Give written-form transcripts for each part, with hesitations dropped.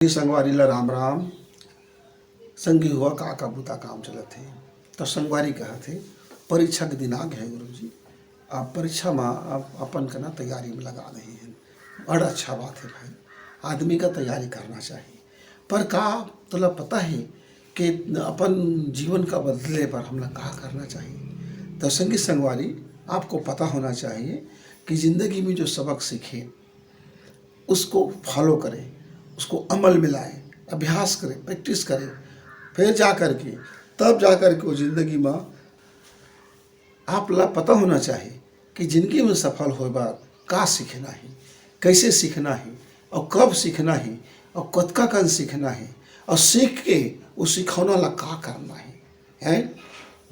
संगवारी ला राम राम। संगी हुआ का बुता काम चलत थे। तो संगवारी कहा थे परीक्षा के दिन आ गए गुरु जी, आप परीक्षा में आप अपन का ना तैयारी में लगा रहे हैं। बड़ा अच्छा बात है भाई, आदमी का तैयारी करना चाहिए। पर का तुला पता है कि अपन जीवन का बदले पर हमला कहा करना चाहिए। तो संगी संगवारी आपको पता होना चाहिए कि ज़िंदगी में जो सबक सीखे उसको फॉलो करें, उसको अमल में लाएं, अभ्यास करें, प्रैक्टिस करें, फिर जा कर के तब जा कर के वो ज़िंदगी में आप ला पता होना चाहिए कि ज़िंदगी में सफल हो बार का सीखना है, कैसे सीखना है और कब सीखना है और कतका कन सीखना है और सीख के उस सिखौना ला का करना है।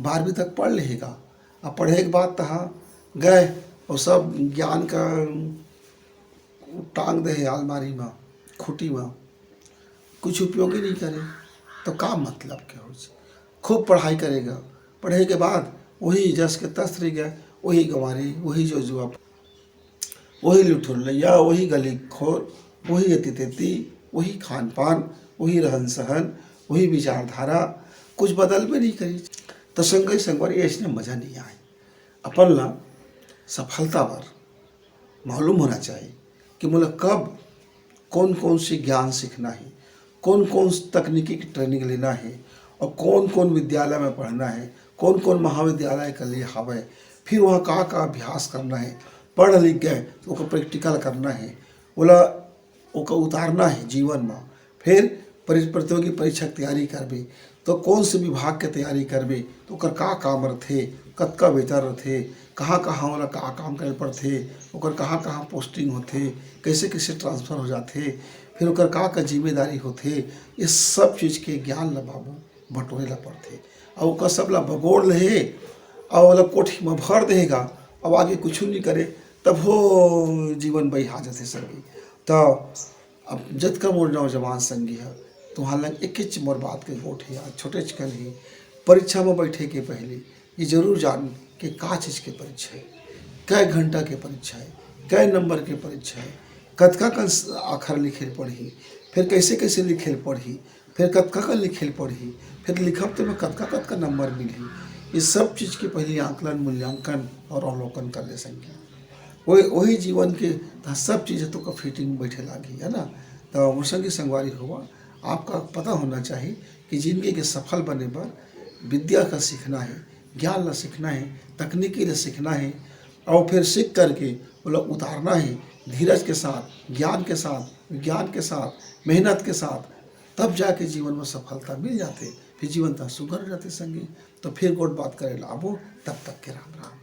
12वीं तक पढ़ लेगा और पढ़े के बाद तहाँ गए और सब ज्ञान का टांग दे अलमारी में, खूटी में, कुछ उपयोगी नहीं करे तो का मतलब क्या हो। खूब पढ़ाई करेगा, पढ़े के बाद वही जस के तस रह गया, वही गंवारी, वही जो जुआ, वही लुठुरैया, वही गली खोर, वही अति तेती, वही खान पान, वही रहन सहन, वही विचारधारा, कुछ बदल में नहीं करी। तो संगई संगवारी ऐसे मज़ा नहीं आए। अपन ला सफलता पर मालूम होना चाहिए कि मुझे कब कौन कौन सी ज्ञान सीखना है, कौन कौन तकनीकी की ट्रेनिंग लेना है और कौन कौन विद्यालय में पढ़ना है, कौन कौन महाविद्यालय के लिए हवे, फिर वहाँ का अभ्यास करना है। पढ़ लिख गए तो उसको प्रैक्टिकल करना है, बोला ओका उतारना है जीवन में। फिर प्रतियोगी परीक्षा की तैयारी करबे तो कौन से विभाग के तैयारी करबे तो ओकर का काम रथे, कतका वेतन रथे, कहाँ कहाँ वाला का काम करे पड़थे, ओकर कहाँ कहाँ पोस्टिंग होथे, कैसे कैसे ट्रांसफ़र हो जाते, फिर ओकर का जिम्मेदारी होथे। ये सब चीज़ के ज्ञान ला बाबू बटोरे ला पड़थे और ओकर सब ला बगोड़ ले और वाला कोठी में भर देगा। अब आगे कुछ नहीं करे तब हो जीवन बहा जाते संगी। तो अब जतका मोर नौजवान संगी है तुम्हारा लग एक मोर बात के गोठ है, छोटे चकन ही परीक्षा में बैठे के पहले ये जरूर जान कि का चीज़ के परीक्षा है, कै घंटा के परीक्षा है, कै नंबर के परीक्षा है, कतका कन आखर लिखे पढ़ी, फिर कैसे कैसे लिखे पढ़ी, फिर कतका कन लिखे पढ़ी, फिर लिखब तो में कतका कतका नंबर मिली। ये सब चीज़ के पहले आंकलन, मूल्यांकन और अवलोकन कर ले संगे वही जीवन के सब चीज़ें तो का फिटिंग बैठे लागी है ना। तो वो संगी संगवारी हुआ आपका पता होना चाहिए कि ज़िंदगी के सफल बने पर विद्या का सीखना है, ज्ञान ला सीखना है, तकनीकी ला सीखना है और फिर सीख करके वो लोग उतारना है धीरज के साथ, ज्ञान के साथ, विज्ञान के साथ, मेहनत के साथ। तब जाके जीवन में सफलता मिल जाते, फिर जीवन तक सुघर जाते संगी। तो फिर गोट बात करे लाभो, तब तक के राम राम।